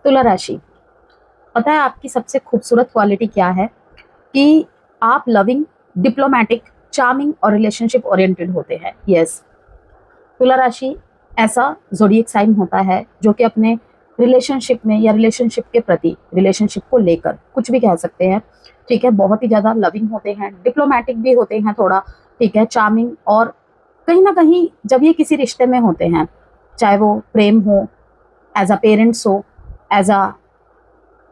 तुला राशि, पता है आपकी सबसे खूबसूरत क्वालिटी क्या है? कि आप लविंग, डिप्लोमेटिक, चार्मिंग और रिलेशनशिप ओरिएंटेड होते हैं। यस, तुला राशि ऐसा ज़ोडिएक साइन होता है जो कि अपने रिलेशनशिप में या रिलेशनशिप के प्रति, रिलेशनशिप को लेकर कुछ भी कह सकते हैं, ठीक है, बहुत ही ज़्यादा लविंग होते हैं, डिप्लोमेटिक भी होते हैं थोड़ा, ठीक है, चार्मिंग, और कहीं ना कहीं जब ये किसी रिश्ते में होते हैं, चाहे वो प्रेम हो, एज अ पेरेंट्स हो, एज अ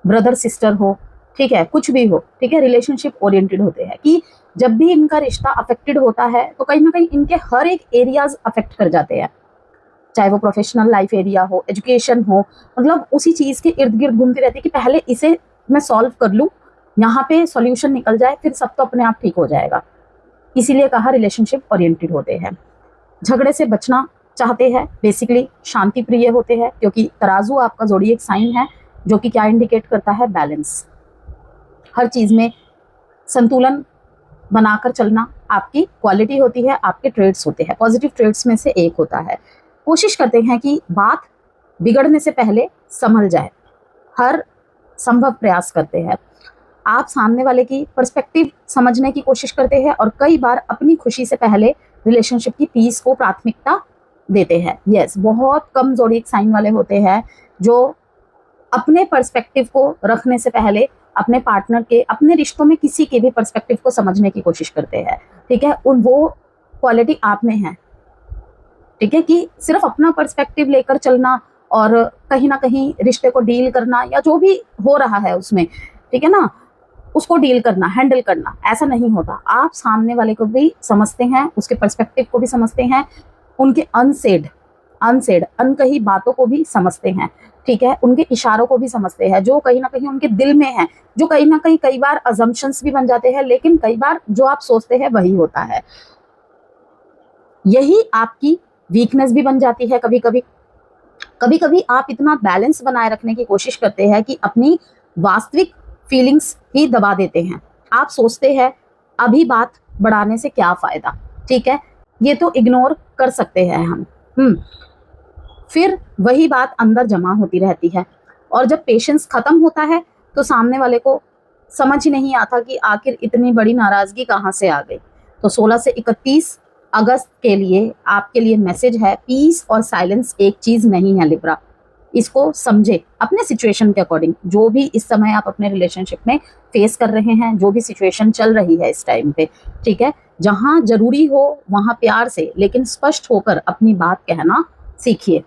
ब्रदर सिस्टर हो, ठीक है, कुछ भी हो, ठीक है, रिलेशनशिप ओरिएंटेड होते हैं कि जब भी इनका रिश्ता अफेक्टेड होता है तो कहीं ना कहीं इनके हर एक एरियाज अफेक्ट कर जाते हैं, चाहे वो प्रोफेशनल लाइफ एरिया हो, एजुकेशन हो, मतलब उसी चीज के इर्द गिर्द घूमती रहती है कि पहले इसे मैं सॉल्व कर लूं, यहाँ पे सॉल्यूशन निकल जाए, फिर सब तो अपने आप ठीक हो जाएगा। इसीलिए कहा रिलेशनशिप ओरिएंटेड होते हैं। झगड़े से बचना चाहते हैं, बेसिकली शांति प्रिय होते हैं, क्योंकि तराजू आपका ज़ोडिएक साइन है जो कि क्या इंडिकेट करता है? बैलेंस। हर चीज में संतुलन बनाकर चलना आपकी क्वालिटी होती है, आपके ट्रेड्स होते हैं, पॉजिटिव ट्रेड्स में से एक होता है। कोशिश करते हैं कि बात बिगड़ने से पहले संभल जाए, हर संभव प्रयास करते हैं। आप सामने वाले की पर्सपेक्टिव समझने की कोशिश करते हैं और कई बार अपनी खुशी से पहले रिलेशनशिप की पीस को प्राथमिकता देते हैं। यस, बहुत कम ज़ोडिएक साइन वाले होते हैं जो अपने पर्सपेक्टिव को रखने से पहले अपने पार्टनर के, अपने रिश्तों में किसी के भी पर्सपेक्टिव को समझने की कोशिश करते हैं, ठीक है। उन वो क्वालिटी आप में है, ठीक है, कि सिर्फ अपना पर्सपेक्टिव लेकर चलना और कहीं ना कहीं रिश्ते को डील करना या जो भी हो रहा है उसमें, ठीक है ना, उसको डील करना, हैंडल करना, ऐसा नहीं होता। आप सामने वाले को भी समझते हैं, उसके पर्सपेक्टिव को भी समझते हैं, उनके अनकही बातों को भी समझते हैं, ठीक है, उनके इशारों को भी समझते हैं जो कहीं ना कहीं उनके दिल में है, जो कहीं ना कहीं कई बार अजम्पशंस भी बन जाते हैं, लेकिन कई बार जो आप सोचते हैं वही होता है। यही आपकी वीकनेस भी बन जाती है। कभी कभी आप इतना बैलेंस बनाए रखने की कोशिश करते हैं कि अपनी वास्तविक फीलिंग्स ही दबा देते हैं। आप सोचते हैं अभी बात बढ़ाने से क्या फायदा, ठीक है, ये तो इग्नोर कर सकते हैं हम। फिर वही बात अंदर जमा होती रहती है और जब पेशेंस खत्म होता है तो सामने वाले को समझ ही नहीं आता कि आखिर इतनी बड़ी नाराजगी कहाँ से आ गई। तो 16 से 31 अगस्त के लिए आपके लिए मैसेज है, पीस और साइलेंस एक चीज नहीं है लिब्रा। इसको समझे अपने सिचुएशन के अकॉर्डिंग, जो भी इस समय आप अपने रिलेशनशिप में फेस कर रहे हैं, जो भी सिचुएशन चल रही है इस टाइम पे, ठीक है, जहां जरूरी हो वहां प्यार से लेकिन स्पष्ट होकर अपनी बात कहना सीखिए।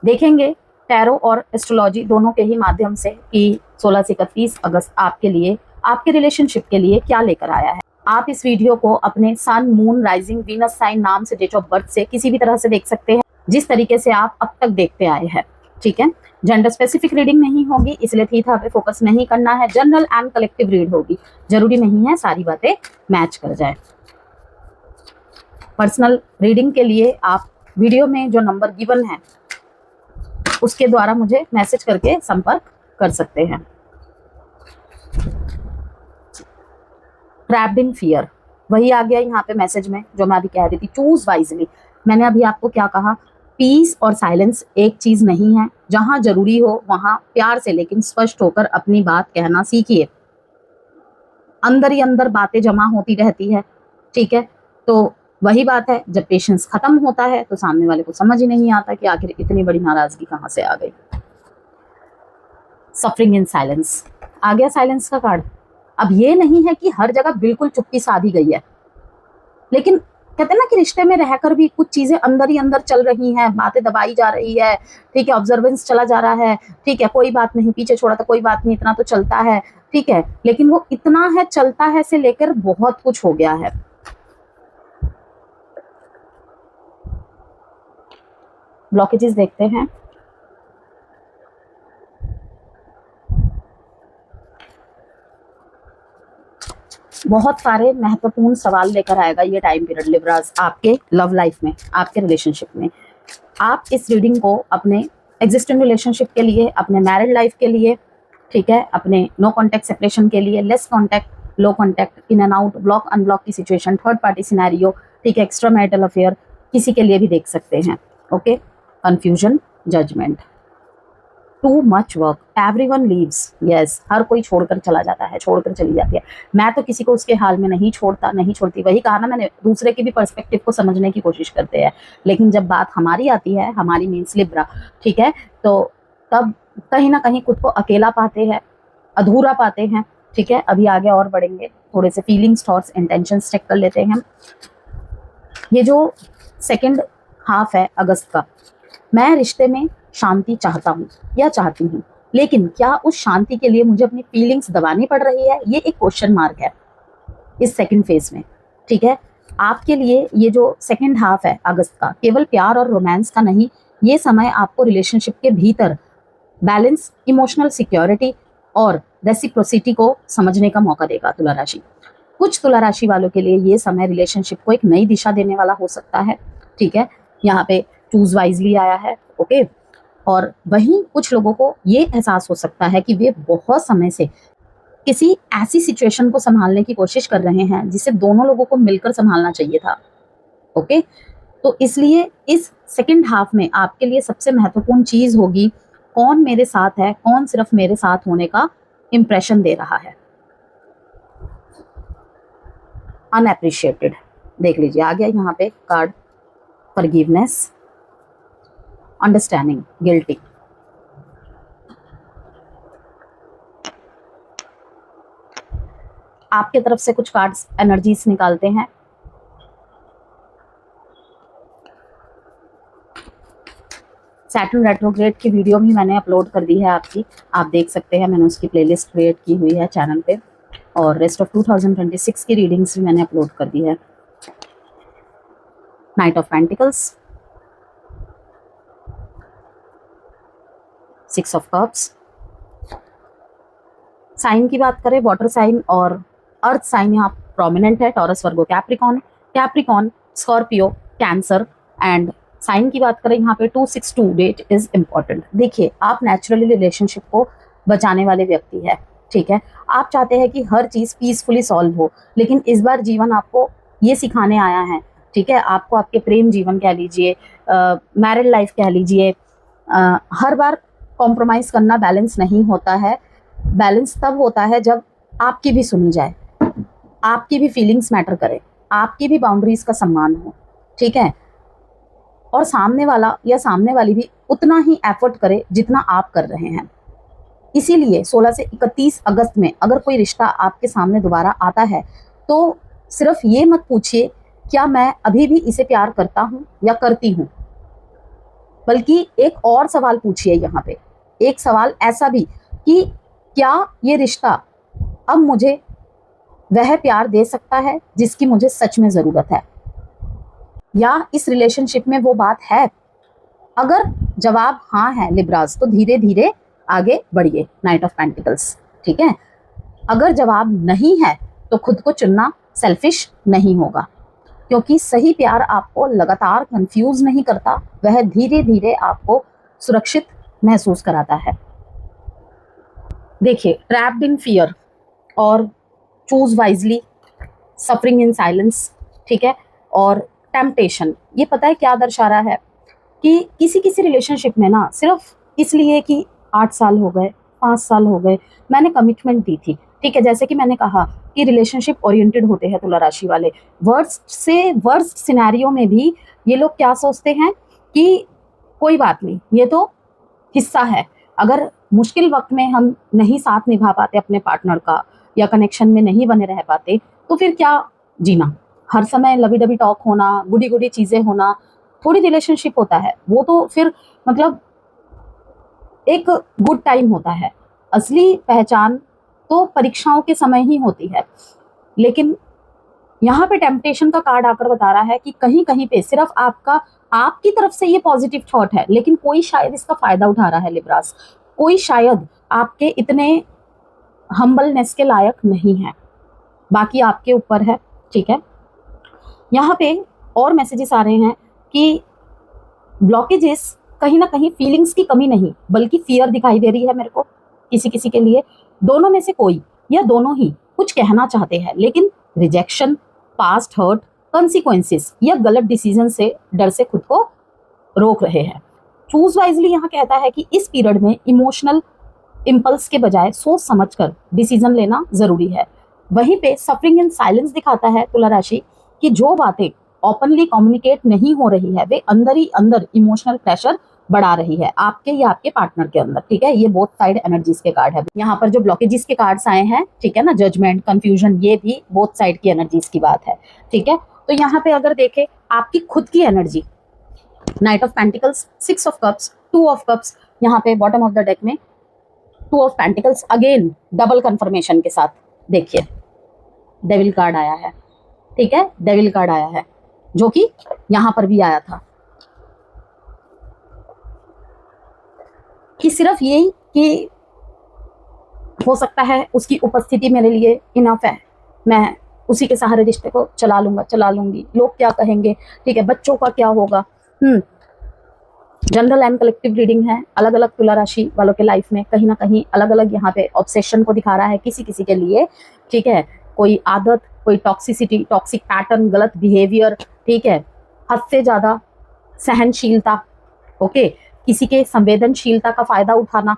देखेंगे टैरो और एस्ट्रोलॉजी दोनों के ही माध्यम से कि 16 से 31 अगस्त आपके लिए, आपके रिलेशनशिप के लिए क्या लेकर आया है। आप इस वीडियो को अपने सन, मून, राइजिंग, वीनस साइन नाम से, डेट ऑफ बर्थ से किसी भी तरह से देख सकते हैं, जिस तरीके से आप अब तक देखते आए हैं, ठीक है। जेंडर स्पेसिफिक रीडिंग नहीं होगी, इसलिए थीथा पे फोकस नहीं करना है। जनरल एंड कलेक्टिव रीड होगी, जरूरी नहीं है सारी बातें मैच कर जाए। पर्सनल रीडिंग के लिए आप वीडियो में जो नंबर गिवन है उसके द्वारा मुझे मैसेज करके संपर्क कर सकते हैं। ट्रैप्ड इन फियर, वही आ गया यहाँ पे मैसेज में जो मैं अभी कह रही थी, चूज वाइजली। मैंने अभी आपको क्या कहा? पीस और साइलेंस एक चीज नहीं है। जहां जरूरी हो वहां प्यार से लेकिन स्पष्ट होकर अपनी बात कहना सीखिए। अंदर ही अंदर बातें जमा होती रहती है, ठीक है, तो वही बात है, जब पेशेंस खत्म होता है तो सामने वाले को समझ ही नहीं आता कि आखिर इतनी बड़ी नाराजगी कहाँ से आ गई। सफरिंग इन साइलेंस आ गया, साइलेंस का कार्ड। अब ये नहीं है कि हर जगह बिल्कुल चुप्पी साधी गई है, लेकिन कहते हैं ना कि रिश्ते में रहकर भी कुछ चीजें अंदर ही अंदर चल रही हैं, बातें दबाई जा रही है, ठीक है, ऑब्जर्वेंस चला जा रहा है, ठीक है, कोई बात नहीं, पीछे छोड़ा तो कोई बात नहीं, इतना तो चलता है, ठीक है, लेकिन वो इतना है, चलता है से लेकर बहुत कुछ हो गया है। ब्लॉकेजेस देखते हैं। बहुत सारे महत्वपूर्ण सवाल लेकर आएगा ये टाइम पीरियड लिब्रास आपके लव लाइफ में, आपके रिलेशनशिप में। आप इस रीडिंग को अपने एग्जिस्टिंग रिलेशनशिप के लिए, अपने मैरिड लाइफ के लिए, ठीक है, अपने नो कॉन्टैक्ट सेपरेशन के लिए, less contact, low contact, in and out, block unblock की सिचुएशन, थर्ड पार्टी सिनेरियो, ठीक है, एक्स्ट्रा मैरिटल अफेयर, किसी के लिए भी देख सकते हैं। Okay, confusion, judgement. Too much work, everyone leaves, yes, हर कोई छोड़कर चला जाता है, छोड़कर चली जाती है। मैं तो किसी को उसके हाल में नहीं छोड़ता, नहीं छोड़ती। वही कहा ना मैंने, दूसरे के भी पर्सपेक्टिव को समझने की कोशिश करते हैं, लेकिन जब बात हमारी आती है, हमारी मीन्स लिब्रा, ठीक है, तो तब कहीं ना कहीं खुद को अकेला पाते हैं, अधूरा पाते हैं, ठीक है। अभी आगे और बढ़ेंगे, थोड़े से फीलिंग्स, थॉट्स, इंटेंशंस चेक कर लेते हैं हम। ये जो सेकंड हाफ है अगस्त का, मैं रिश्ते में शांति चाहता हूँ या चाहती हूँ, लेकिन क्या उस शांति के लिए मुझे अपनी फीलिंग्स दबानी पड़ रही है, ये एक क्वेश्चन मार्क है इस सेकंड फेज में, ठीक है। आपके लिए ये जो सेकंड हाफ है अगस्त का, केवल प्यार और रोमांस का नहीं, ये समय आपको रिलेशनशिप के भीतर बैलेंस, इमोशनल सिक्योरिटी और रेसिप्रोसिटी को समझने का मौका देगा तुला राशि। कुछ तुला राशि वालों के लिए ये समय रिलेशनशिप को एक नई दिशा देने वाला हो सकता है, ठीक है। यहाँ पे चूज वाइजली आया है, ओके। और वहीं कुछ लोगों को ये एहसास हो सकता है कि वे बहुत समय से किसी ऐसी सिचुएशन को संभालने की कोशिश कर रहे हैं जिसे दोनों लोगों को मिलकर संभालना चाहिए था, ओके। तो इसलिए इस सेकंड हाफ में आपके लिए सबसे महत्वपूर्ण चीज होगी, कौन मेरे साथ है, कौन सिर्फ मेरे साथ होने का इंप्रेशन दे रहा है। अनएप्रिशिएटेड, देख लीजिए आ गया यहाँ पे कार्ड, फॉरगिवनेस, अंडरस्टैंडिंग, गिल्टी। आपके तरफ से कुछ कार्ड्स एनर्जीज निकालते हैं। सैटर्न रेट्रोग्रेड की वीडियो भी मैंने अपलोड कर दी है आपकी, आप देख सकते हैं, मैंने उसकी प्लेलिस्ट क्रिएट की हुई है चैनल पे, और रेस्ट ऑफ 2026 की रीडिंग्स भी मैंने अपलोड कर दी है। Knight of pentacles, 6 of cups. Sign की बात करें, वाटर साइन और अर्थ साइन यहाँ प्रोमिनेंट है, Taurus, Virgo, Capricorn, Capricorn, Scorpio, Cancer. And sign की बात करें यहाँ पे 262 डेट इज इम्पॉर्टेंट। देखिए, आप नेचुरली रिलेशनशिप को बचाने वाले व्यक्ति है, ठीक है। आप चाहते हैं कि हर चीज़ पीसफुली सॉल्व हो, लेकिन इस बार जीवन आपको ये सिखाने आया है, ठीक है। आपको आपके प्रेम जीवन कह लीजिए, मैरिड लाइफ कह लीजिए, हर बार कॉम्प्रोमाइज करना बैलेंस नहीं होता है। बैलेंस तब होता है जब आपकी भी सुनी जाए, आपकी भी फीलिंग्स मैटर करे, आपकी भी बाउंड्रीज का सम्मान हो, ठीक है। और सामने वाला या सामने वाली भी उतना ही एफर्ट करे जितना आप कर रहे हैं। इसीलिए 16 से 31 अगस्त में अगर कोई रिश्ता आपके सामने दोबारा आता है तो सिर्फ ये मत पूछिए क्या मैं अभी भी इसे प्यार करता हूँ या करती हूँ, बल्कि एक और सवाल पूछिए यहाँ पे, एक सवाल ऐसा भी कि क्या ये रिश्ता अब मुझे वह प्यार दे सकता है जिसकी मुझे सच में ज़रूरत है, या इस रिलेशनशिप में वो बात है। अगर जवाब हाँ है लिब्राज, तो धीरे धीरे आगे बढ़िए, नाइट ऑफ पेंटिकल्स, ठीक है। अगर जवाब नहीं है तो खुद को चुनना सेल्फिश नहीं होगा, क्योंकि सही प्यार आपको लगातार कंफ्यूज नहीं करता, वह धीरे धीरे आपको सुरक्षित महसूस कराता है। देखिए, ट्रैप्ड इन फियर और choose wisely, suffering in silence, ठीक है, और टेम्पटेशन, ये पता है क्या दर्शा रहा है कि किसी किसी रिलेशनशिप में ना सिर्फ इसलिए कि 8 साल हो गए, 5 साल हो गए, मैंने कमिटमेंट दी थी, ठीक है। जैसे कि मैंने कहा कि रिलेशनशिप ओरिएंटेड होते हैं तुला राशि वाले, वर्स्ट से वर्स्ट सिनेरियो में भी ये लोग क्या सोचते हैं कि कोई बात नहीं, ये तो हिस्सा है। अगर मुश्किल वक्त में हम नहीं साथ निभा पाते अपने पार्टनर का, या कनेक्शन में नहीं बने रह पाते, तो फिर क्या जीना। हर समय लवी डबी टॉक होना, गुडी गुडी चीज़ें होना थोड़ी रिलेशनशिप होता है, वो तो फिर मतलब एक गुड टाइम होता है। असली पहचान तो परीक्षाओं के समय ही होती है। लेकिन यहाँ पे टेम्पटेशन का कार्ड आकर बता रहा है कि कहीं कहीं पे सिर्फ आपकी तरफ से ये पॉजिटिव थॉट है, लेकिन कोई शायद इसका फायदा उठा रहा है लिब्रास, कोई शायद आपके इतने हम्बलनेस के लायक नहीं है, बाकी आपके ऊपर है, ठीक है। यहाँ पे और मैसेजेस आ रहे हैं कि ब्लॉकेजेस कहीं ना कहीं फीलिंग्स की कमी नहीं बल्कि फियर दिखाई दे रही है मेरे को, किसी किसी के लिए। दोनों में से कोई या दोनों ही कुछ कहना चाहते हैं, लेकिन रिजेक्शन, पास्ट हर्ट, कॉन्सिक्वेंसेस या गलत डिसीजन से डर से खुद को रोक रहे हैं। चूज वाइजली यहाँ कहता है कि इस पीरियड में इमोशनल इम्पल्स के बजाय सोच समझकर डिसीजन लेना जरूरी है। वहीं पे सफरिंग इन साइलेंस दिखाता है तुला राशि कि जो बातें ओपनली कम्युनिकेट नहीं हो रही है वे अंदर ही अंदर इमोशनल प्रेशर बढ़ा रही है आपके या आपके पार्टनर के अंदर। ठीक है, ये बोथ साइड एनर्जीज के कार्ड है। यहाँ पर जो ब्लॉकेजेस के कार्ड्स आए हैं, ठीक है ना, जजमेंट, कंफ्यूजन, ये भी बोथ साइड की एनर्जीज की बात है। ठीक है, तो यहाँ पे अगर देखें आपकी खुद की energy, night of pentacles, 6 of cups, 2 of cups, यहाँ पे बॉटम ऑफ द डेक में 2 of pentacles, again double confirmation के साथ देखिए डेविल कार्ड आया है। ठीक है, डेविल कार्ड आया है जो कि यहां पर भी आया था कि सिर्फ यही कि हो सकता है उसकी उपस्थिति मेरे लिए इनफ है, मैं उसी के सहारे रिश्ते को चला लूंगी, लोग क्या कहेंगे, ठीक है, बच्चों का क्या होगा। जनरल एंड कलेक्टिव रीडिंग है, अलग अलग तुला राशि वालों के लाइफ में कहीं ना कहीं अलग अलग यहाँ पे ऑब्सेशन को दिखा रहा है किसी किसी के लिए। ठीक है, कोई आदत, कोई टॉक्सिसिटी, टॉक्सिक पैटर्न, गलत बिहेवियर, ठीक है, हद से ज्यादा सहनशीलता, ओके, किसी के संवेदनशीलता का फायदा उठाना।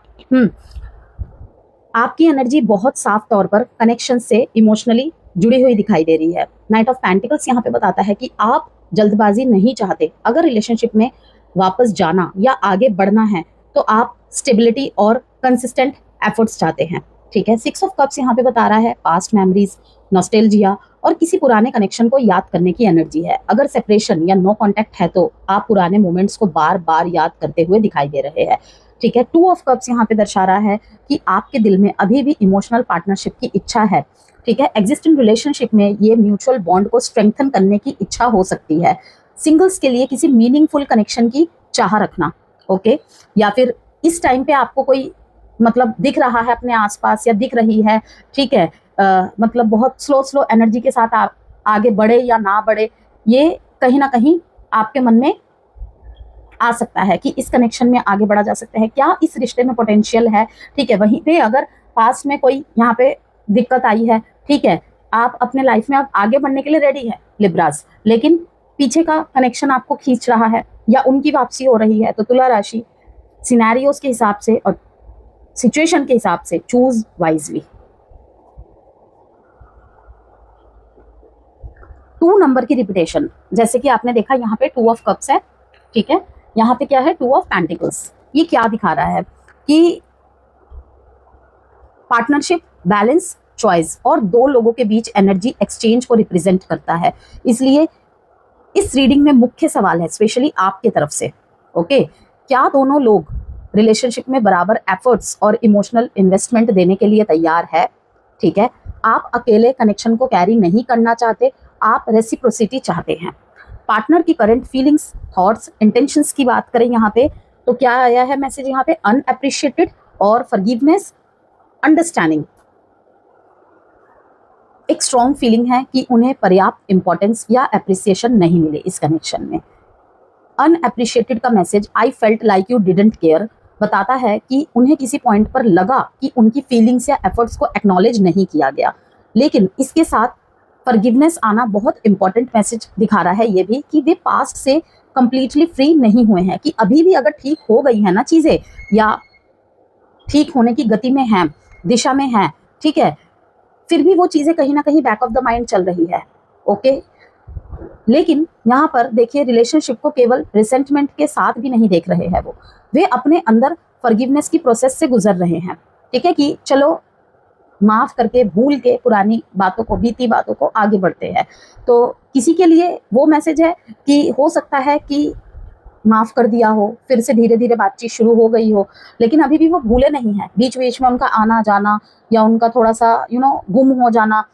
आपकी एनर्जी बहुत साफ तौर पर कनेक्शन से इमोशनली जुड़ी हुई दिखाई दे रही है। नाइट ऑफ पेंटिकल्स यहाँ पे बताता है कि आप जल्दबाजी नहीं चाहते। अगर रिलेशनशिप में वापस जाना या आगे बढ़ना है तो आप स्टेबिलिटी और कंसिस्टेंट एफर्ट्स चाहते हैं। ठीक है, 6 ऑफ कप्स यहाँ पे बता रहा है पास्ट मेमोरीज, नॉस्टैल्जिया और किसी पुराने कनेक्शन को याद करने की एनर्जी है। अगर सेपरेशन या नो कांटेक्ट है तो आप पुराने मोमेंट्स को बार बार याद करते हुए दिखाई दे रहे हैं। ठीक है, 2 ऑफ कप्स यहाँ पे दर्शा रहा है कि आपके दिल में अभी भी इमोशनल पार्टनरशिप की इच्छा है। ठीक है, एग्जिस्टिंग रिलेशनशिप में ये म्यूचुअल बॉन्ड को स्ट्रेंथन करने की इच्छा हो सकती है। सिंगल्स के लिए किसी मीनिंगफुल कनेक्शन की चाह रखना, ओके, या फिर इस टाइम पे आपको कोई मतलब दिख रहा है अपने आसपास या दिख रही है, ठीक है, मतलब बहुत स्लो एनर्जी के साथ आप आगे बढ़े या ना बढ़े, ये कहीं ना कहीं आपके मन में आ सकता है कि इस कनेक्शन में आगे बढ़ा जा सकता है, क्या इस रिश्ते में पोटेंशियल है। ठीक है, वहीं पे अगर पास में कोई यहाँ पे दिक्कत आई है, ठीक है, आप अपने लाइफ में आप आगे बढ़ने के लिए रेडी है लिब्रास, लेकिन पीछे का कनेक्शन आपको खींच रहा है या उनकी वापसी हो रही है, तो तुला राशि सिनेरियोस के हिसाब से और सिचुएशन के हिसाब से चूज वाइजली। 2 नंबर की रिपीटेशन, जैसे कि आपने देखा यहाँ पे 2 ऑफ कप्स है। ठीक है, यहाँ पे क्या है 2 ऑफ पेंटिकल्स। ये क्या दिखा रहा है कि पार्टनरशिप, बैलेंस, चॉइस और 2 लोगों के बीच एनर्जी एक्सचेंज को रिप्रेजेंट करता है। इसलिए इस रीडिंग में मुख्य सवाल है स्पेशली आपके तरफ से, ओके, क्या दोनों लोग रिलेशनशिप में बराबर एफर्ट्स और इमोशनल इन्वेस्टमेंट देने के लिए तैयार है। ठीक है, आप अकेले कनेक्शन को कैरी नहीं करना चाहते, आप रेसिप्रोसिटी चाहते हैं। पार्टनर की करंट फीलिंग्स, थॉट्स, इंटेंशंस की बात करें यहाँ पे तो क्या आया है मैसेज यहाँ पे, अनएप्रिशिएटेड और फॉरगिवनेस, अंडरस्टैंडिंग। एक स्ट्रॉन्ग फीलिंग है कि उन्हें पर्याप्त इंपॉर्टेंस या एप्रिसिएशन नहीं मिले इस कनेक्शन में। अनएप्रिशिएटेड का message, I felt like you didn't care, बताता है कि उन्हें किसी पॉइंट पर लगा कि उनकी फीलिंग्स या एफर्ट्स को एक्नॉलेज नहीं किया गया। लेकिन इसके साथ फॉरगिवनेस आना बहुत इंपॉर्टेंट मैसेज दिखा रहा है ये भी कि वे पास्ट से कंप्लीटली फ्री नहीं हुए हैं, कि अभी भी अगर ठीक हो गई है ना चीज़ें या ठीक होने की गति में हैं, दिशा में हैं, ठीक है, फिर भी वो चीज़ें कहीं ना कहीं बैक ऑफ द माइंड चल रही है, ओके। लेकिन यहाँ पर देखिए रिलेशनशिप को केवल रिसेंटमेंट के साथ भी नहीं देख रहे हैं वे अपने अंदर फॉरगिवनेस की प्रोसेस से गुजर रहे हैं। ठीक है, कि चलो माफ करके भूल के पुरानी बातों को, बीती बातों को आगे बढ़ते हैं। तो किसी के लिए वो मैसेज है कि हो सकता है कि माफ कर दिया हो, फिर से धीरे धीरे बातचीत शुरू हो गई हो, लेकिन अभी भी वो भूले नहीं है। बीच बीच में उनका आना जाना या उनका थोड़ा सा गुम हो जाना,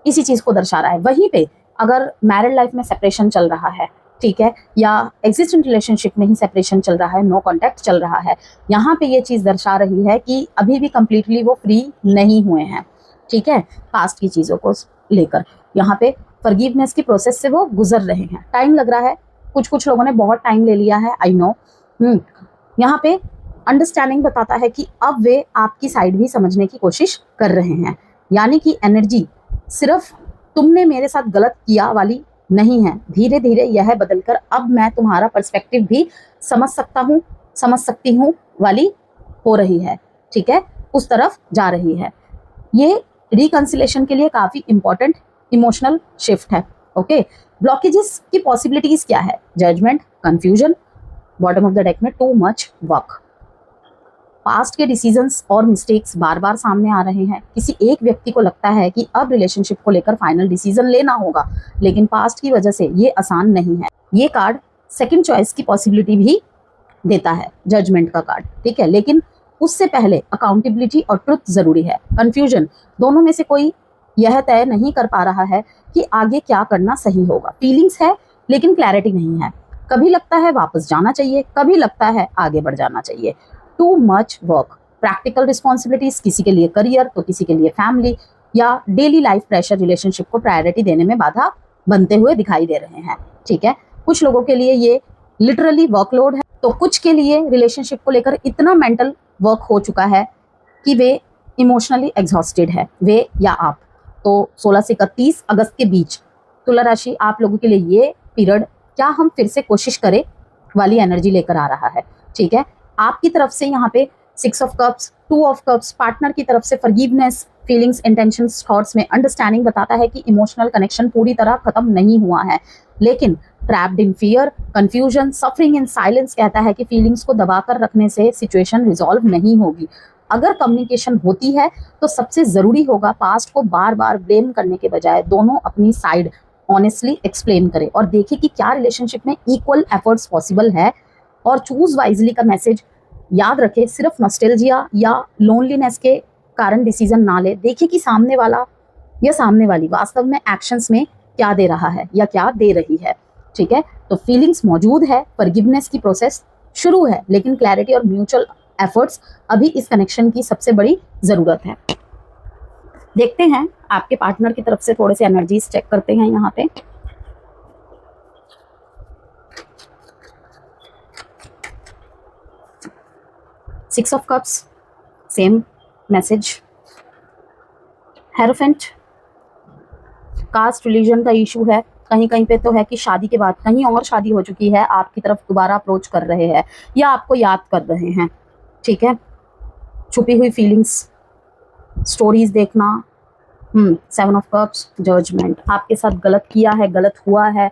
इसी चीज को दर्शा रहा है। वहीं पे अगर मैरिड लाइफ में सेपरेशन चल रहा है, ठीक है, या एग्जिस्टिंग रिलेशनशिप में ही सेपरेशन चल रहा है, नो कॉन्टैक्ट चल रहा है, यहाँ पे ये चीज़ दर्शा रही है कि अभी भी कंप्लीटली वो फ्री नहीं हुए हैं। ठीक है, पास्ट की चीज़ों को लेकर यहाँ पे फॉरगिवनेस की प्रोसेस से वो गुजर रहे हैं। टाइम लग रहा है, कुछ लोगों ने बहुत टाइम ले लिया है, आई नो। यहाँ पे अंडरस्टैंडिंग बताता है कि अब वे आपकी साइड भी समझने की कोशिश कर रहे हैं, यानी कि एनर्जी सिर्फ तुमने मेरे साथ गलत किया वाली नहीं है। धीरे धीरे यह बदलकर अब मैं तुम्हारा पर्सपेक्टिव भी समझ सकता हूँ, समझ सकती हूँ वाली हो रही है, ठीक है, उस तरफ जा रही है। ये रिकंसिलेशन के लिए काफी इंपॉर्टेंट इमोशनल शिफ्ट है। ओके, ब्लॉकेजेस की पॉसिबिलिटीज क्या है? Judgement, confusion, bottom of the deck में टू मच वर्क। पास्ट के डिसीजंस और मिस्टेक्स बार बार सामने आ रहे हैं। किसी एक व्यक्ति को लगता है कि अब रिलेशनशिप को लेकर फाइनल डिसीजन लेना होगा, लेकिन पास्ट की वजह से ये आसान नहीं है। ये कार्ड सेकंड चॉइस की पॉसिबिलिटी भी देता है, जजमेंट का कार्ड, ठीक है, लेकिन उससे पहले अकाउंटेबिलिटी और ट्रुथ जरूरी है। कंफ्यूजन, दोनों में से कोई यह तय नहीं कर पा रहा है कि आगे क्या करना सही होगा। फीलिंग्स है लेकिन क्लैरिटी नहीं है। कभी लगता है वापस जाना चाहिए, कभी लगता है आगे बढ़ जाना चाहिए। To much work, practical responsibilities, किसी के लिए करियर तो किसी के लिए फैमिली या डेली लाइफ प्रेशर रिलेशनशिप को प्रायोरिटी देने में बाधा बनते हुए दिखाई दे रहे हैं, ठीक है। कुछ लोगों के लिए ये लिटरली वर्कलोड है, तो कुछ के लिए रिलेशनशिप को लेकर इतना मेंटल वर्क हो चुका है कि वे इमोशनली एग्जॉस्टेड है, वे या आप। तो 16 से 31 अगस्त के बीच तुला राशि आप लोगों के लिए ये पीरियड क्या हम फिर से कोशिश करें वाली एनर्जी लेकर आ रहा है, ठीक है। आपकी तरफ से यहाँ पे 6 of cups, 2 of cups, partner की तरफ से फॉरगिवनेस, फीलिंग्स, इंटेंशंस, थॉट्स में अंडरस्टैंडिंग बताता है कि इमोशनल कनेक्शन पूरी तरह खत्म नहीं हुआ है, लेकिन trapped in fear, confusion, suffering in silence कहता है कि फीलिंग्स को दबाकर रखने से सिचुएशन रिजॉल्व नहीं होगी। अगर कम्युनिकेशन होती है तो सबसे जरूरी होगा पास्ट को बार बार ब्लेम करने के बजाय दोनों अपनी साइड ऑनेस्टली एक्सप्लेन करें और देखें कि क्या रिलेशनशिप में इक्वल एफर्ट्स पॉसिबल है। और चूज वाइजली का मैसेज याद रखें, सिर्फ नॉस्टैल्जिया या लोनलीनेस के कारण डिसीजन ना ले। देखिए कि सामने वाला या सामने वाली वास्तव में एक्शंस में क्या दे रहा है या क्या दे रही है, ठीक है। तो फीलिंग्स मौजूद है, फॉरगिवनेस की प्रोसेस शुरू है, लेकिन क्लैरिटी और म्यूचुअल एफर्ट्स अभी इस कनेक्शन की सबसे बड़ी जरूरत है। देखते हैं आपके पार्टनर की तरफ से थोड़े से एनर्जीज चेक करते हैं यहाँ पे। Six of cups, same message. Hierophant, caste religion का इशू है, कहीं कहीं पे तो है कि शादी के बाद कहीं और शादी हो चुकी है, आपकी तरफ दोबारा अप्रोच कर रहे हैं या आपको याद कर रहे हैं, ठीक है। छुपी हुई फीलिंग्स, स्टोरीज देखना, 7 ऑफ कप्स, जजमेंट, आपके साथ गलत किया है, गलत हुआ है।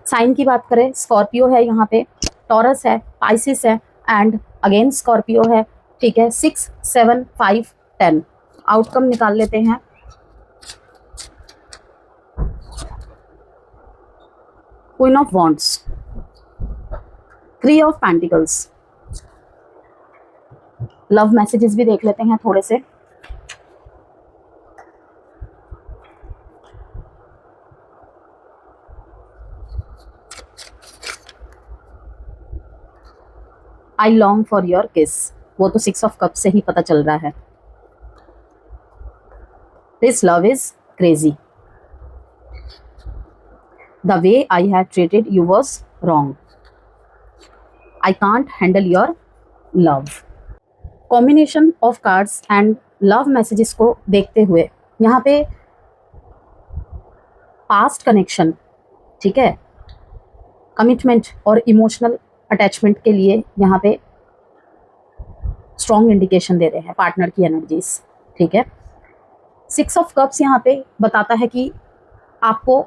साइन की बात करें, स्कॉर्पियो है यहाँ पे, टॉरस है, पाइसिस है एंड अगेन स्कॉर्पियो है, ठीक है। 6, 7, 5, 10 आउटकम निकाल लेते हैं। Queen of wands, 3 of pentacles. Love messages भी देख लेते हैं थोड़े से। आई लॉन्ग फॉर योर किस, वो तो 6 ऑफ कप से ही पता चल रहा है। This love is crazy, the way I have treated you was wrong, I can't handle your love. Combination of cards and love messages को देखते हुए यहाँ पे पास्ट कनेक्शन, ठीक है, कमिटमेंट और इमोशनल अटैचमेंट के लिए यहाँ पे स्ट्रॉन्ग इंडिकेशन दे रहे हैं पार्टनर की एनर्जीज, ठीक है। 6 ऑफ कप्स यहाँ पे बताता है कि आपको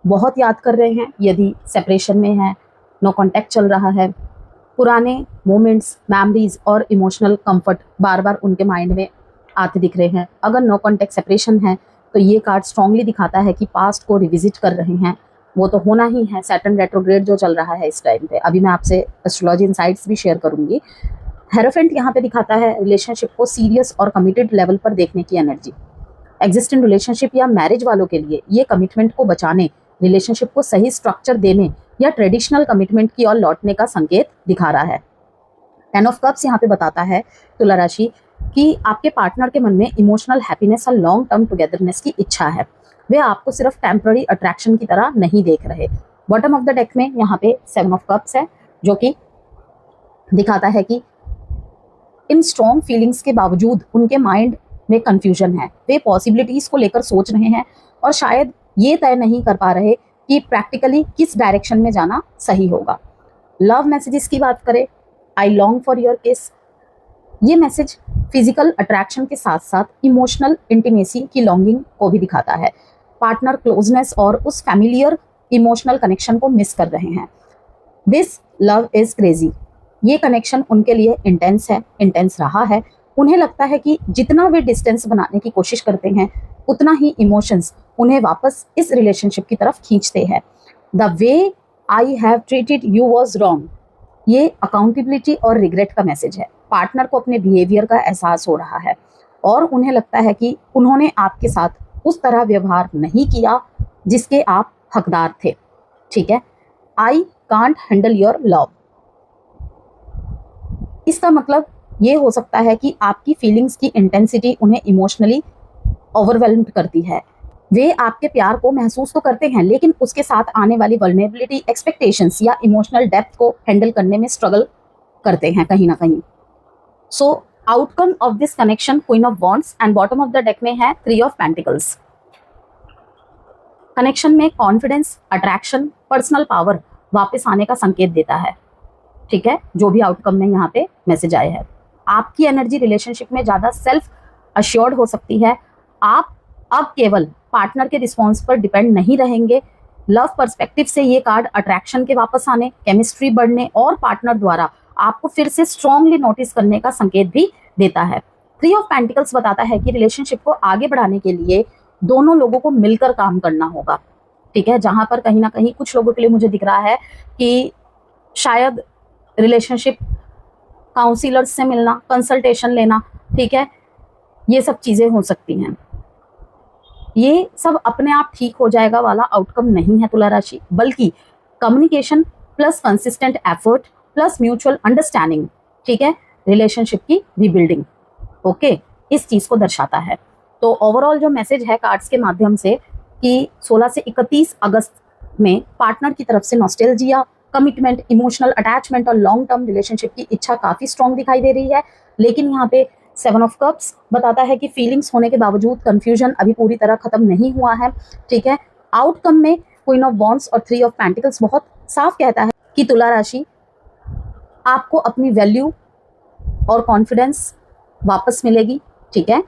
बहुत याद कर रहे हैं, यदि सेपरेशन में है, नो कांटेक्ट चल रहा है, पुराने मोमेंट्स, मेमोरीज और इमोशनल कंफर्ट बार बार उनके माइंड में आते दिख रहे हैं। अगर नो कांटेक्ट सेपरेशन है तो ये कार्ड स्ट्रांगली दिखाता है कि पास्ट को रिविजिट कर रहे हैं, वो तो होना ही है। सैटर्न रेट्रोग्रेड जो चल रहा है इस टाइम पे, अभी मैं आपसे एस्ट्रोलॉजी इनसाइट्स भी शेयर करूंगी। हेरोफेंट यहाँ पे दिखाता है रिलेशनशिप को सीरियस और कमिटेड लेवल पर देखने की एनर्जी। एग्जिस्टिंग रिलेशनशिप या मैरिज वालों के लिए ये कमिटमेंट को बचाने, रिलेशनशिप को सही स्ट्रक्चर देने या ट्रेडिशनल कमिटमेंट की ओर लौटने का संकेत दिखा रहा है। 10 ऑफ कप्स यहाँ पे बताता है तुला राशि कि आपके पार्टनर के मन में इमोशनल हैप्पीनेस और लॉन्ग टर्म टुगेदरनेस की इच्छा है। वे आपको सिर्फ टेम्पररी अट्रैक्शन की तरह नहीं देख रहे। बॉटम ऑफ द डेक में यहाँ पे 7 ऑफ कप्स है, जो कि दिखाता है कि इन स्ट्रॉन्ग फीलिंग्स के बावजूद उनके माइंड में कंफ्यूजन है। वे पॉसिबिलिटीज को लेकर सोच रहे हैं और शायद ये तय नहीं कर पा रहे कि प्रैक्टिकली किस डायरेक्शन में जाना सही होगा। लव मैसेजेस की बात करें, आई लॉन्ग फॉर योर किस, ये मैसेज फिजिकल अट्रैक्शन के साथ साथ इमोशनल इंटीमेसी की लॉन्गिंग को भी दिखाता है। पार्टनर क्लोजनेस और उस फैमिलियर इमोशनल कनेक्शन को मिस कर रहे हैं। दिस लव इज क्रेजी, ये कनेक्शन उनके लिए इंटेंस है, इंटेंस रहा है। उन्हें लगता है कि जितना वे डिस्टेंस बनाने की कोशिश करते हैं उतना ही इमोशंस उन्हें वापस इस रिलेशनशिप की तरफ खींचते हैं। The way I have treated you was wrong, ये अकाउंटेबिलिटी और रिग्रेट का मैसेज है। पार्टनर को अपने बिहेवियर का एहसास हो रहा है और उन्हें लगता है कि उन्होंने आपके साथ उस तरह व्यवहार नहीं किया जिसके आप हकदार थे। ठीक है, I can't handle your love, इसका मतलब ये हो सकता है कि आपकी फीलिंग्स की इंटेंसिटी उन्हें इमोशनली ओवरवेल्म्ड करती है। वे आपके प्यार को महसूस तो करते हैं लेकिन उसके साथ आने वाली वल्नरेबिलिटी, एक्सपेक्टेशंस या इमोशनल डेप्थ को हैंडल करने में स्ट्रगल करते हैं कहीं ना कहीं। So outcome of this connection queen of wands and bottom of the deck में है 3 ऑफ पेंटिकल्स। कनेक्शन में कॉन्फिडेंस, अट्रैक्शन, पर्सनल पावर वापस आने का संकेत देता है। ठीक है, जो भी आउटकम में यहाँ पे मैसेज आए हैं। आपकी एनर्जी रिलेशनशिप में ज़्यादा सेल्फ अश्योर्ड हो सकती है। आप अब केवल पार्टनर के रिस्पॉन्स पर डिपेंड नहीं रहेंगे। लव पर्सपेक्टिव से ये कार्ड अट्रैक्शन के वापस आने, केमिस्ट्री बढ़ने और पार्टनर द्वारा आपको फिर से स्ट्रांगली नोटिस करने का संकेत भी देता है। 3 ऑफ पेंटिकल्स बताता है कि रिलेशनशिप को आगे बढ़ाने के लिए दोनों लोगों को मिलकर काम करना होगा। ठीक है, जहां पर कहीं ना कहीं कुछ लोगों के लिए मुझे दिख रहा है कि शायद रिलेशनशिप काउंसिलर्स से मिलना, कंसल्टेशन लेना, ठीक है, ये सब चीज़ें हो सकती हैं। ये सब अपने आप ठीक हो जाएगा वाला आउटकम नहीं है तुला राशि, बल्कि communication plus consistent effort plus mutual understanding, ठीक है, रिलेशनशिप की रिबिल्डिंग, ओके, इस चीज़ को दर्शाता है। तो ओवरऑल जो मैसेज है कार्ड्स के माध्यम से कि 16 से 31 अगस्त में पार्टनर की तरफ से नॉस्टैल्जिया, कमिटमेंट, इमोशनल अटैचमेंट और लॉन्ग टर्म रिलेशनशिप की इच्छा काफ़ी स्ट्रॉन्ग दिखाई दे रही है। लेकिन यहाँ पे 7 ऑफ कप्स बताता है कि फीलिंग्स होने के बावजूद कंफ्यूजन अभी पूरी तरह खत्म नहीं हुआ है। ठीक है, आउटकम में क्वीन ऑफ वॉन्ड्स और 3 ऑफ पेंटिकल्स बहुत साफ कहता है कि तुला राशि आपको अपनी वैल्यू और कॉन्फिडेंस वापस मिलेगी। ठीक है,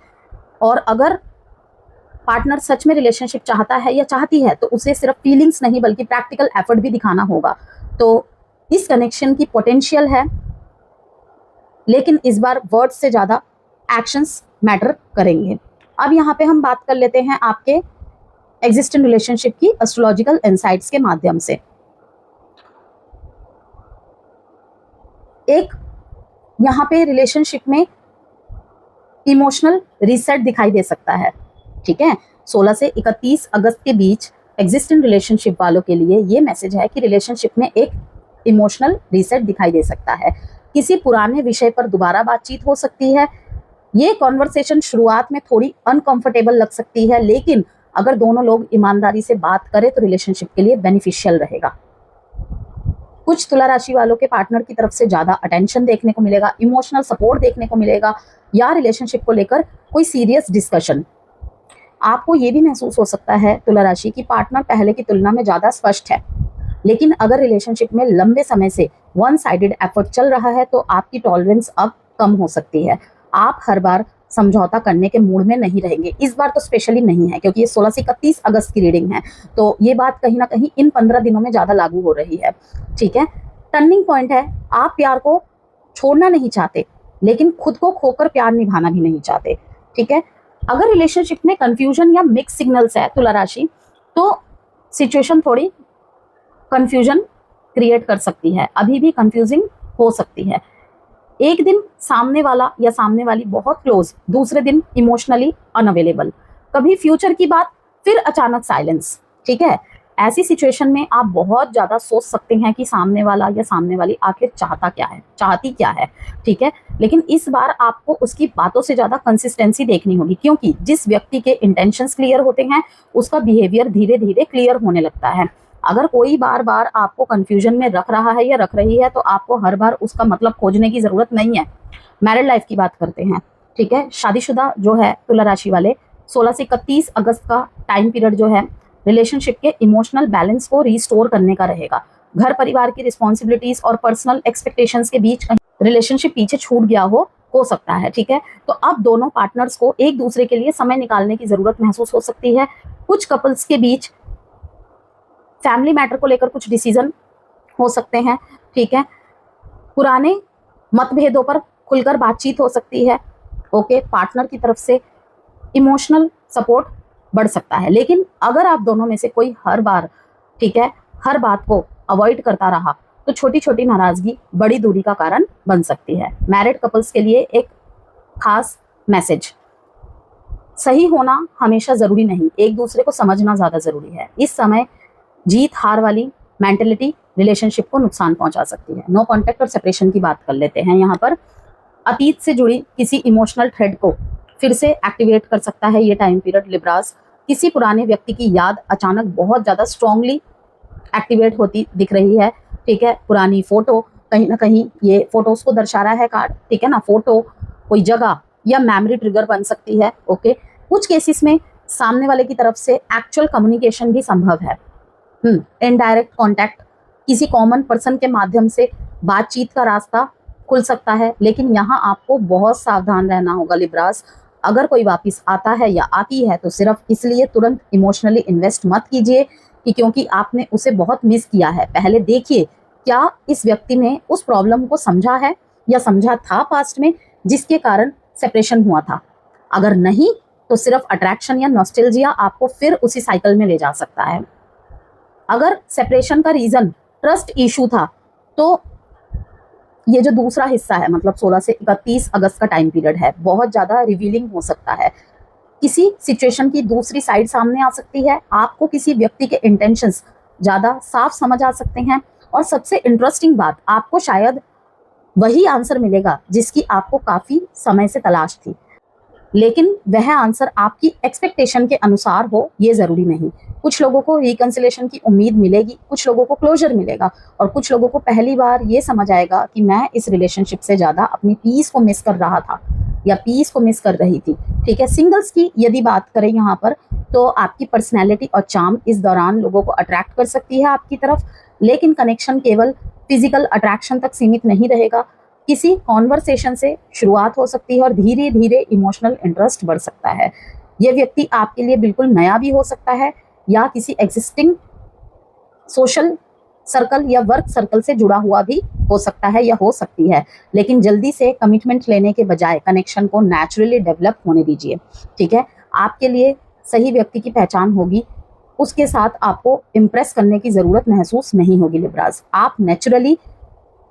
और अगर पार्टनर सच में रिलेशनशिप चाहता है या चाहती है तो उसे सिर्फ फीलिंग्स नहीं बल्कि प्रैक्टिकल एफर्ट भी दिखाना होगा। तो इस कनेक्शन की पोटेंशियल है, लेकिन इस बार वर्ड्स से ज़्यादा एक्शंस मैटर करेंगे। अब यहाँ पे हम बात कर लेते हैं आपके एग्जिस्टिंग रिलेशनशिप की एस्ट्रोलॉजिकल इंसाइट्स के माध्यम से। एक यहाँ पे रिलेशनशिप में इमोशनल रीसेट दिखाई दे सकता है। ठीक है, 16 से 31 अगस्त के बीच एग्जिस्टिंग रिलेशनशिप वालों के लिए ये मैसेज है कि रिलेशनशिप में एक इमोशनल रीसेट दिखाई दे सकता है। किसी पुराने विषय पर दोबारा बातचीत हो सकती है। ये कॉन्वर्सेशन शुरुआत में थोड़ी अनकंफर्टेबल लग सकती है, लेकिन अगर दोनों लोग ईमानदारी से बात करें तो रिलेशनशिप के लिए बेनिफिशियल रहेगा। कुछ तुला राशि वालों के पार्टनर की तरफ से ज़्यादा अटेंशन देखने को मिलेगा, इमोशनल सपोर्ट देखने को मिलेगा, या रिलेशनशिप को लेकर कोई सीरियस डिस्कशन। आपको ये भी महसूस हो सकता है तुला राशि की पार्टनर पहले की तुलना में ज़्यादा स्पष्ट है। लेकिन अगर रिलेशनशिप में लंबे समय से वन साइडेड एफर्ट चल रहा है तो आपकी टॉलरेंस अब कम हो सकती है। आप हर बार समझौता करने के मूड में नहीं रहेंगे। इस बार तो स्पेशली नहीं है, क्योंकि ये 16 से 31 अगस्त की रीडिंग है, तो ये बात कहीं ना कहीं इन 15 दिनों में ज़्यादा लागू हो रही है। ठीक है, टर्निंग पॉइंट है, आप प्यार को छोड़ना नहीं चाहते लेकिन खुद को खोकर प्यार निभाना भी नहीं चाहते। ठीक है, अगर रिलेशनशिप में कंफ्यूजन या मिक्स सिग्नल्स है तुला राशि, तो सिचुएशन थोड़ी कंफ्यूजन क्रिएट कर सकती है, अभी भी कंफ्यूजिंग हो सकती है। एक दिन सामने वाला या सामने वाली बहुत क्लोज, दूसरे दिन इमोशनली अनअवेलेबल, कभी फ्यूचर की बात, फिर अचानक साइलेंस। ठीक है, ऐसी सिचुएशन में आप बहुत ज़्यादा सोच सकते हैं कि सामने वाला या सामने वाली आखिर चाहता क्या है, चाहती क्या है। ठीक है, लेकिन इस बार आपको उसकी बातों से ज़्यादा कंसिस्टेंसी देखनी होगी, क्योंकि जिस व्यक्ति के इंटेंशंस क्लियर होते हैं उसका बिहेवियर धीरे धीरे क्लियर होने लगता है। अगर कोई बार बार आपको कंफ्यूजन में रख रहा है या रख रही है तो आपको हर बार उसका मतलब खोजने की ज़रूरत नहीं है। मैरिड लाइफ की बात करते हैं। ठीक है, शादीशुदा जो है तुला राशि वाले, 16 से 31 अगस्त का टाइम पीरियड जो है रिलेशनशिप के इमोशनल बैलेंस को रिस्टोर करने का रहेगा। घर परिवार की रिस्पॉन्सिबिलिटीज और पर्सनल एक्सपेक्टेशंस के बीच रिलेशनशिप पीछे छूट गया हो सकता है, ठीक है। तो अब दोनों पार्टनर्स को एक दूसरे के लिए समय निकालने की जरूरत महसूस हो सकती है। कुछ कपल्स के बीच फैमिली मैटर को लेकर कुछ डिसीजन हो सकते हैं, ठीक है। पुराने मतभेदों पर खुलकर बातचीत हो सकती है, ओके। पार्टनर की तरफ से इमोशनल सपोर्ट बढ़ सकता है। लेकिन अगर आप दोनों में से कोई हर बार, ठीक है, हर बात को अवॉइड करता रहा तो छोटी छोटी नाराजगी बड़ी दूरी का कारण बन सकती है। मैरिड कपल्स के लिए एक खास मैसेज, सही होना हमेशा जरूरी नहीं, एक दूसरे को समझना ज्यादा जरूरी है। इस समय जीत हार वाली मेंटेलिटी रिलेशनशिप को नुकसान पहुंचा सकती है। नो कॉन्टेक्ट और सेपरेशन की बात कर लेते हैं यहाँ पर। अतीत से जुड़ी किसी इमोशनल थ्रेड को फिर से एक्टिवेट कर सकता है ये टाइम पीरियड लिब्रास। किसी पुराने व्यक्ति की याद अचानक बहुत ज़्यादा स्ट्रांगली एक्टिवेट होती दिख रही है, ठीक है। पुरानी फोटो, कहीं ना कहीं ये फोटोज को दर्शा रहा है कार्ड, ठीक है ना। फोटो, कोई जगह या मेमोरी ट्रिगर बन सकती है, ओके। कुछ केसेस में सामने वाले की तरफ से एक्चुअल कम्युनिकेशन भी संभव है। इनडायरेक्ट कॉन्टैक्ट, किसी कॉमन पर्सन के माध्यम से बातचीत का रास्ता खुल सकता है। लेकिन यहाँ आपको बहुत सावधान रहना होगा लिब्रास। अगर कोई वापस आता है या आती है तो सिर्फ इसलिए तुरंत इमोशनली इन्वेस्ट मत कीजिए कि क्योंकि आपने उसे बहुत मिस किया है। पहले देखिए क्या इस व्यक्ति ने उस प्रॉब्लम को समझा है या समझा था पास्ट में जिसके कारण सेपरेशन हुआ था। अगर नहीं तो सिर्फ अट्रैक्शन या नॉस्टैल्जिया आपको फिर उसी साइकिल में ले जा सकता है। अगर सेपरेशन का रीजन ट्रस्ट इशू था तो ये जो दूसरा हिस्सा है, मतलब 16 से 31 अगस्त का टाइम पीरियड है, बहुत ज़्यादा रिवीलिंग हो सकता है। किसी सिचुएशन की दूसरी साइड सामने आ सकती है। आपको किसी व्यक्ति के इंटेंशंस ज़्यादा साफ समझ आ सकते हैं। और सबसे इंटरेस्टिंग बात, आपको शायद वही आंसर मिलेगा जिसकी आपको काफ़ी समय से तलाश थी, लेकिन वह आंसर आपकी एक्सपेक्टेशन के अनुसार हो ये ज़रूरी नहीं। कुछ लोगों को रिकंसिलेशन की उम्मीद मिलेगी, कुछ लोगों को क्लोजर मिलेगा और कुछ लोगों को पहली बार ये समझ आएगा कि मैं इस रिलेशनशिप से ज़्यादा अपनी पीस को मिस कर रहा था या पीस को मिस कर रही थी, ठीक है। सिंगल्स की यदि बात करें यहाँ पर तो आपकी पर्सनैलिटी और चार्म इस दौरान लोगों को अट्रैक्ट कर सकती है आपकी तरफ, लेकिन कनेक्शन केवल फिजिकल अट्रैक्शन तक सीमित नहीं रहेगा। किसी कॉन्वर्सेशन से शुरुआत हो सकती है और धीरे धीरे इमोशनल इंटरेस्ट बढ़ सकता है। यह व्यक्ति आपके लिए बिल्कुल नया भी हो सकता है या किसी एग्जिस्टिंग सोशल सर्कल या वर्क सर्कल से जुड़ा हुआ भी हो सकता है या हो सकती है। लेकिन जल्दी से कमिटमेंट लेने के बजाय कनेक्शन को नेचुरली डेवलप होने दीजिए, ठीक है। आपके लिए सही व्यक्ति की पहचान होगी, उसके साथ आपको इम्प्रेस करने की ज़रूरत महसूस नहीं होगी लिब्रास। आप नेचुरली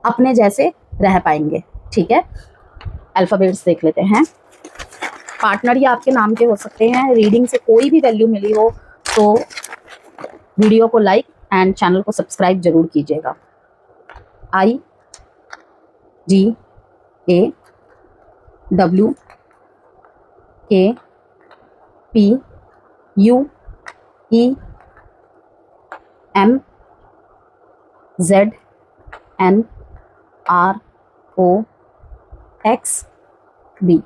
अपने जैसे रह पाएंगे, ठीक है। अल्फ़ाबेट्स देख लेते हैं। पार्टनर ये आपके नाम के हो सकते हैं। रीडिंग से कोई भी वैल्यू मिली हो तो वीडियो को लाइक एंड चैनल को सब्सक्राइब जरूर कीजिएगा। IDAWKPUEMZNROXB